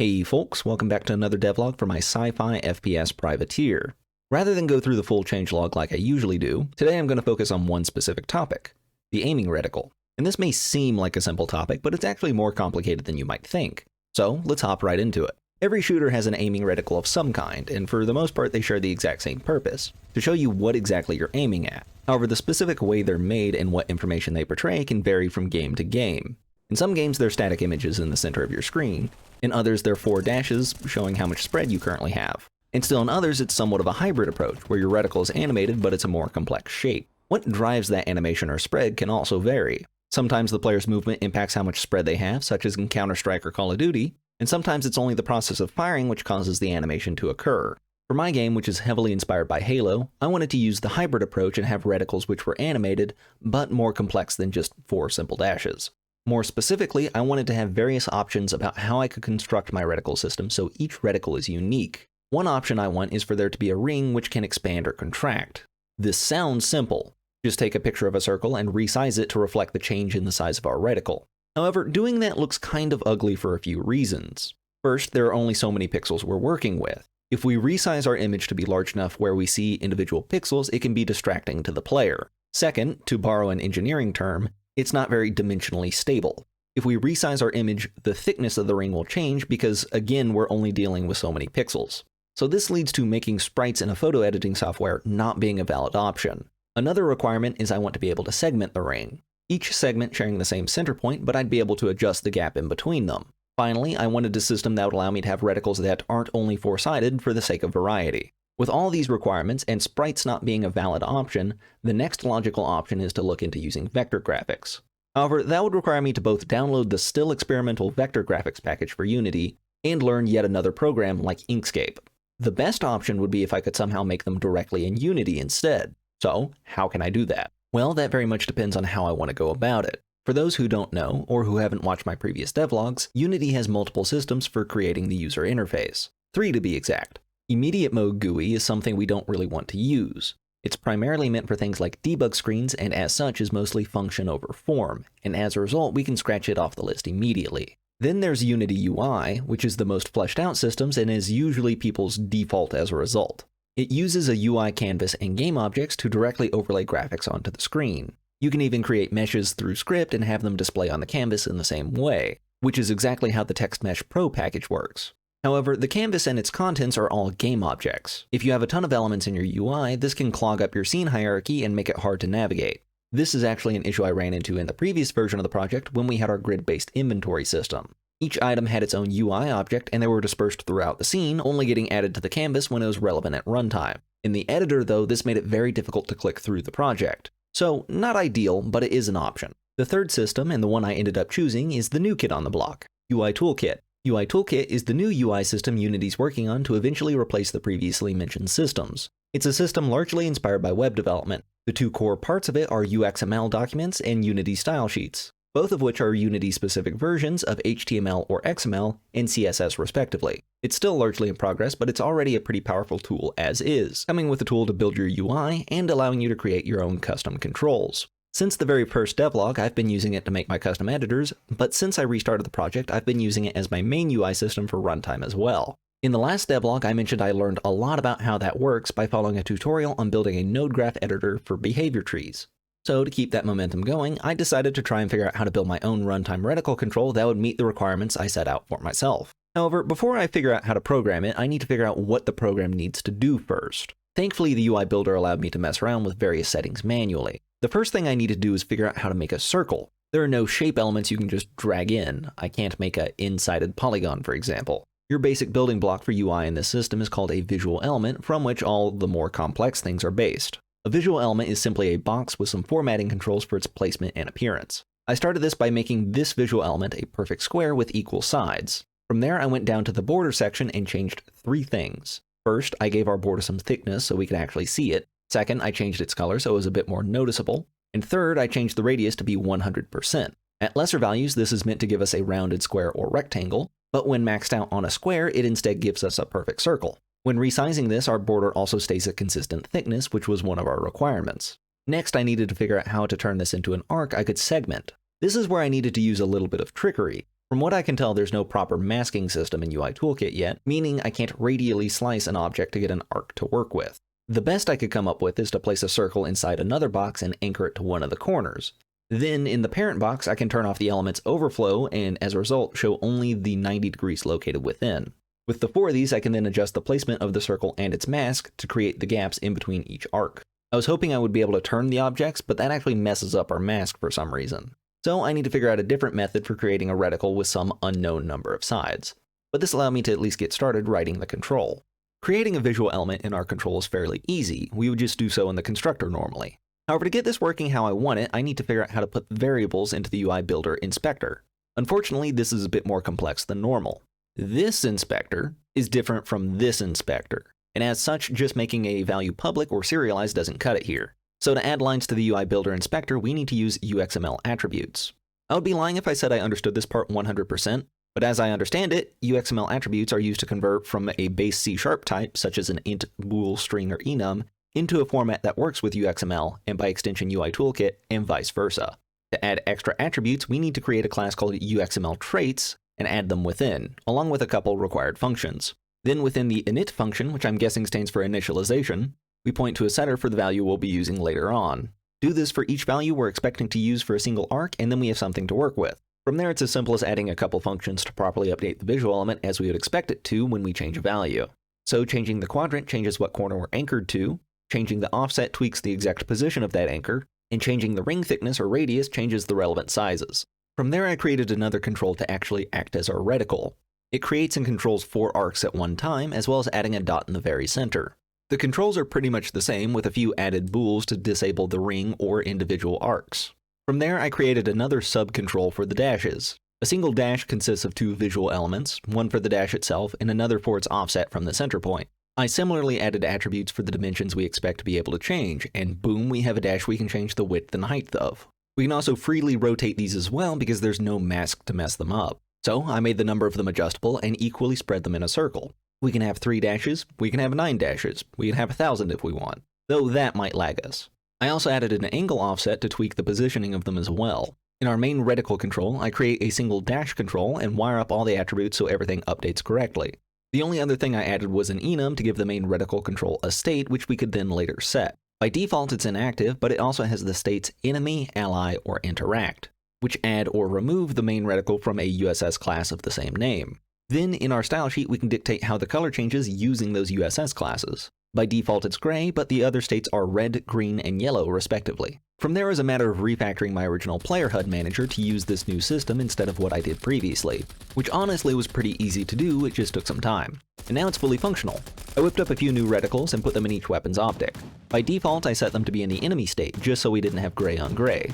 Hey folks, welcome back to another devlog for my Sci-Fi FPS privateer. Rather than go through the full changelog like I usually do, today I'm going to focus on one specific topic, the aiming reticle. And this may seem like a simple topic, but it's actually more complicated than you might think. So let's hop right into it. Every shooter has an aiming reticle of some kind, and for the most part they share the exact same purpose, to show you what exactly you're aiming at. However, the specific way they're made and what information they portray can vary from game to game. In some games they're static images in the center of your screen, in others they're 4 dashes showing how much spread you currently have. And still in others it's somewhat of a hybrid approach, where your reticle is animated but it's a more complex shape. What drives that animation or spread can also vary. Sometimes the player's movement impacts how much spread they have, such as in Counter-Strike or Call of Duty, and sometimes it's only the process of firing which causes the animation to occur. For my game, which is heavily inspired by Halo, I wanted to use the hybrid approach and have reticles which were animated, but more complex than just 4 simple dashes. More specifically, I wanted to have various options about how I could construct my reticle system so each reticle is unique. One option I want is for there to be a ring which can expand or contract. This sounds simple. Just take a picture of a circle and resize it to reflect the change in the size of our reticle. However, doing that looks kind of ugly for a few reasons. First, there are only so many pixels we're working with. If we resize our image to be large enough where we see individual pixels, it can be distracting to the player. Second, to borrow an engineering term, it's not very dimensionally stable. If we resize our image, the thickness of the ring will change because, again, we're only dealing with so many pixels. So this leads to making sprites in a photo editing software not being a valid option. Another requirement is I want to be able to segment the ring. Each segment sharing the same center point, but I'd be able to adjust the gap in between them. Finally, I wanted a system that would allow me to have reticles that aren't only 4-sided for the sake of variety. With all these requirements and sprites not being a valid option, the next logical option is to look into using vector graphics. However, that would require me to both download the still experimental vector graphics package for Unity and learn yet another program like Inkscape. The best option would be if I could somehow make them directly in Unity instead. So, how can I do that? Well, that very much depends on how I want to go about it. For those who don't know, or who haven't watched my previous devlogs, Unity has multiple systems for creating the user interface. 3 to be exact. Immediate mode GUI is something we don't really want to use. It's primarily meant for things like debug screens and as such is mostly function over form, and as a result we can scratch it off the list immediately. Then there's Unity UI, which is the most fleshed out systems and is usually people's default as a result. It uses a UI canvas and game objects to directly overlay graphics onto the screen. You can even create meshes through script and have them display on the canvas in the same way, which is exactly how the Text Mesh Pro package works. However, the canvas and its contents are all game objects. If you have a ton of elements in your UI, this can clog up your scene hierarchy and make it hard to navigate. This is actually an issue I ran into in the previous version of the project when we had our grid-based inventory system. Each item had its own UI object and they were dispersed throughout the scene, only getting added to the canvas when it was relevant at runtime. In the editor though, this made it very difficult to click through the project. So, not ideal, but it is an option. The third system, and the one I ended up choosing, is the new kid on the block, UI Toolkit. UI Toolkit is the new UI system Unity's working on to eventually replace the previously mentioned systems. It's a system largely inspired by web development. The 2 core parts of it are UXML documents and Unity style sheets, both of which are Unity-specific versions of HTML or XML and CSS respectively. It's still largely in progress, but it's already a pretty powerful tool as is, coming with a tool to build your UI and allowing you to create your own custom controls. Since the very first devlog, I've been using it to make my custom editors, but since I restarted the project, I've been using it as my main UI system for runtime as well. In the last devlog, I mentioned I learned a lot about how that works by following a tutorial on building a node graph editor for behavior trees. So to keep that momentum going, I decided to try and figure out how to build my own runtime reticle control that would meet the requirements I set out for myself. However, before I figure out how to program it, I need to figure out what the program needs to do first. Thankfully, the UI builder allowed me to mess around with various settings manually. The first thing I need to do is figure out how to make a circle. There are no shape elements you can just drag in. I can't make a in-sided polygon, for example. Your basic building block for UI in this system is called a visual element, from which all the more complex things are based. A visual element is simply a box with some formatting controls for its placement and appearance. I started this by making this visual element a perfect square with equal sides. From there, I went down to the border section and changed 3 things. First, I gave our border some thickness so we could actually see it. Second, I changed its color so it was a bit more noticeable. And third, I changed the radius to be 100%. At lesser values, this is meant to give us a rounded square or rectangle, but when maxed out on a square, it instead gives us a perfect circle. When resizing this, our border also stays a consistent thickness, which was one of our requirements. Next, I needed to figure out how to turn this into an arc I could segment. This is where I needed to use a little bit of trickery. From what I can tell, there's no proper masking system in UI Toolkit yet, meaning I can't radially slice an object to get an arc to work with. The best I could come up with is to place a circle inside another box and anchor it to one of the corners. Then, in the parent box, I can turn off the element's overflow and, as a result, show only the 90 degrees located within. With the 4 of these, I can then adjust the placement of the circle and its mask to create the gaps in between each arc. I was hoping I would be able to turn the objects, but that actually messes up our mask for some reason. So I need to figure out a different method for creating a reticle with some unknown number of sides. But this allowed me to at least get started writing the control. Creating a visual element in our control is fairly easy. We would just do so in the constructor normally. However, to get this working how I want it, I need to figure out how to put variables into the UI Builder inspector. Unfortunately, this is a bit more complex than normal. This inspector is different from this inspector, and as such, just making a value public or serialized doesn't cut it here. So to add lines to the UI Builder inspector, we need to use UXML attributes. I would be lying if I said I understood this part 100%, but as I understand it, UXML attributes are used to convert from a base C# type, such as an int, bool, string, or enum, into a format that works with UXML, and by extension UI Toolkit, and vice versa. To add extra attributes, we need to create a class called UXML traits, and add them within, along with a couple required functions. Then within the init function, which I'm guessing stands for initialization, we point to a setter for the value we'll be using later on. Do this for each value we're expecting to use for a single arc, and then we have something to work with. From there, it's as simple as adding a couple functions to properly update the visual element as we would expect it to when we change a value. So changing the quadrant changes what corner we're anchored to, changing the offset tweaks the exact position of that anchor, and changing the ring thickness or radius changes the relevant sizes. From there, I created another control to actually act as our reticle. It creates and controls 4 arcs at one time, as well as adding a dot in the very center. The controls are pretty much the same, with a few added bools to disable the ring or individual arcs. From there, I created another sub-control for the dashes. A single dash consists of 2 visual elements, one for the dash itself and another for its offset from the center point. I similarly added attributes for the dimensions we expect to be able to change, and boom, we have a dash we can change the width and height of. We can also freely rotate these as well because there's no mask to mess them up. So I made the number of them adjustable and equally spread them in a circle. We can have 3 dashes, we can have 9 dashes, we can have 1,000 if we want, though that might lag us. I also added an angle offset to tweak the positioning of them as well. In our main reticle control, I create a single dash control and wire up all the attributes so everything updates correctly. The only other thing I added was an enum to give the main reticle control a state, which we could then later set. By default, it's inactive, but it also has the states enemy, ally, or interact, which add or remove the main reticle from a USS class of the same name. Then, in our style sheet, we can dictate how the color changes using those USS classes. By default, it's gray, but the other states are red, green, and yellow, respectively. From there is a matter of refactoring my original player HUD manager to use this new system instead of what I did previously, which honestly was pretty easy to do, it just took some time. And now it's fully functional. I whipped up a few new reticles and put them in each weapon's optic. By default, I set them to be in the enemy state, just so we didn't have gray on gray.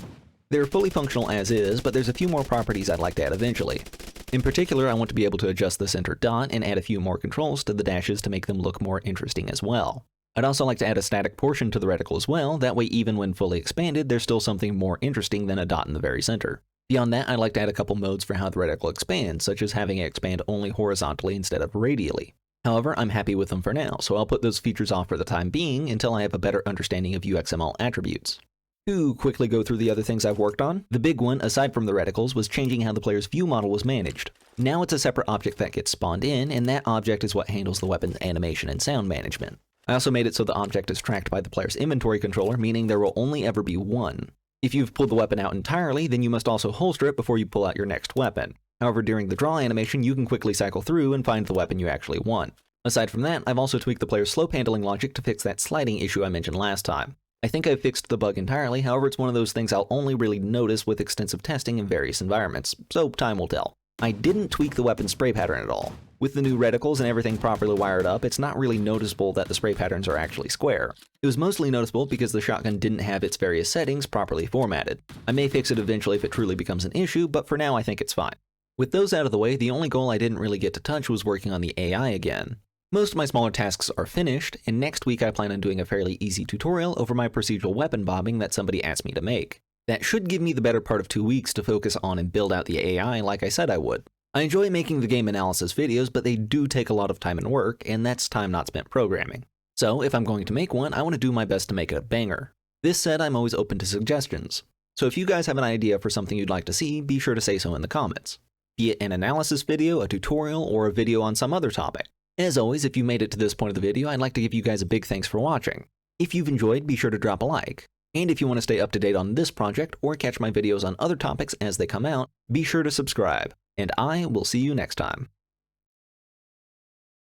They're fully functional as is, but there's a few more properties I'd like to add eventually. In particular, I want to be able to adjust the center dot and add a few more controls to the dashes to make them look more interesting as well. I'd also like to add a static portion to the reticle as well, that way even when fully expanded, there's still something more interesting than a dot in the very center. Beyond that, I'd like to add a couple modes for how the reticle expands, such as having it expand only horizontally instead of radially. However, I'm happy with them for now, so I'll put those features off for the time being until I have a better understanding of UXML attributes. To quickly go through the other things I've worked on, the big one, aside from the reticles, was changing how the player's view model was managed. Now it's a separate object that gets spawned in, and that object is what handles the weapon's animation and sound management. I also made it so the object is tracked by the player's inventory controller, meaning there will only ever be one. If you've pulled the weapon out entirely, then you must also holster it before you pull out your next weapon. However, during the draw animation, you can quickly cycle through and find the weapon you actually want. Aside from that, I've also tweaked the player's slope handling logic to fix that sliding issue I mentioned last time. I think I've fixed the bug entirely, however it's one of those things I'll only really notice with extensive testing in various environments, so time will tell. I didn't tweak the weapon spray pattern at all. With the new reticles and everything properly wired up, it's not really noticeable that the spray patterns are actually square. It was mostly noticeable because the shotgun didn't have its various settings properly formatted. I may fix it eventually if it truly becomes an issue, but for now I think it's fine. With those out of the way, the only goal I didn't really get to touch was working on the AI again. Most of my smaller tasks are finished, and next week I plan on doing a fairly easy tutorial over my procedural weapon bobbing that somebody asked me to make. That should give me the better part of 2 weeks to focus on and build out the AI like I said I would. I enjoy making the game analysis videos, but they do take a lot of time and work, and that's time not spent programming. So if I'm going to make one, I want to do my best to make it a banger. This said, I'm always open to suggestions. So if you guys have an idea for something you'd like to see, be sure to say so in the comments. be it an analysis video, a tutorial, or a video on some other topic. As always, if you made it to this point of the video, I'd like to give you guys a big thanks for watching. If you've enjoyed, be sure to drop a like. And if you want to stay up to date on this project or catch my videos on other topics as they come out, be sure to subscribe. And I will see you next time.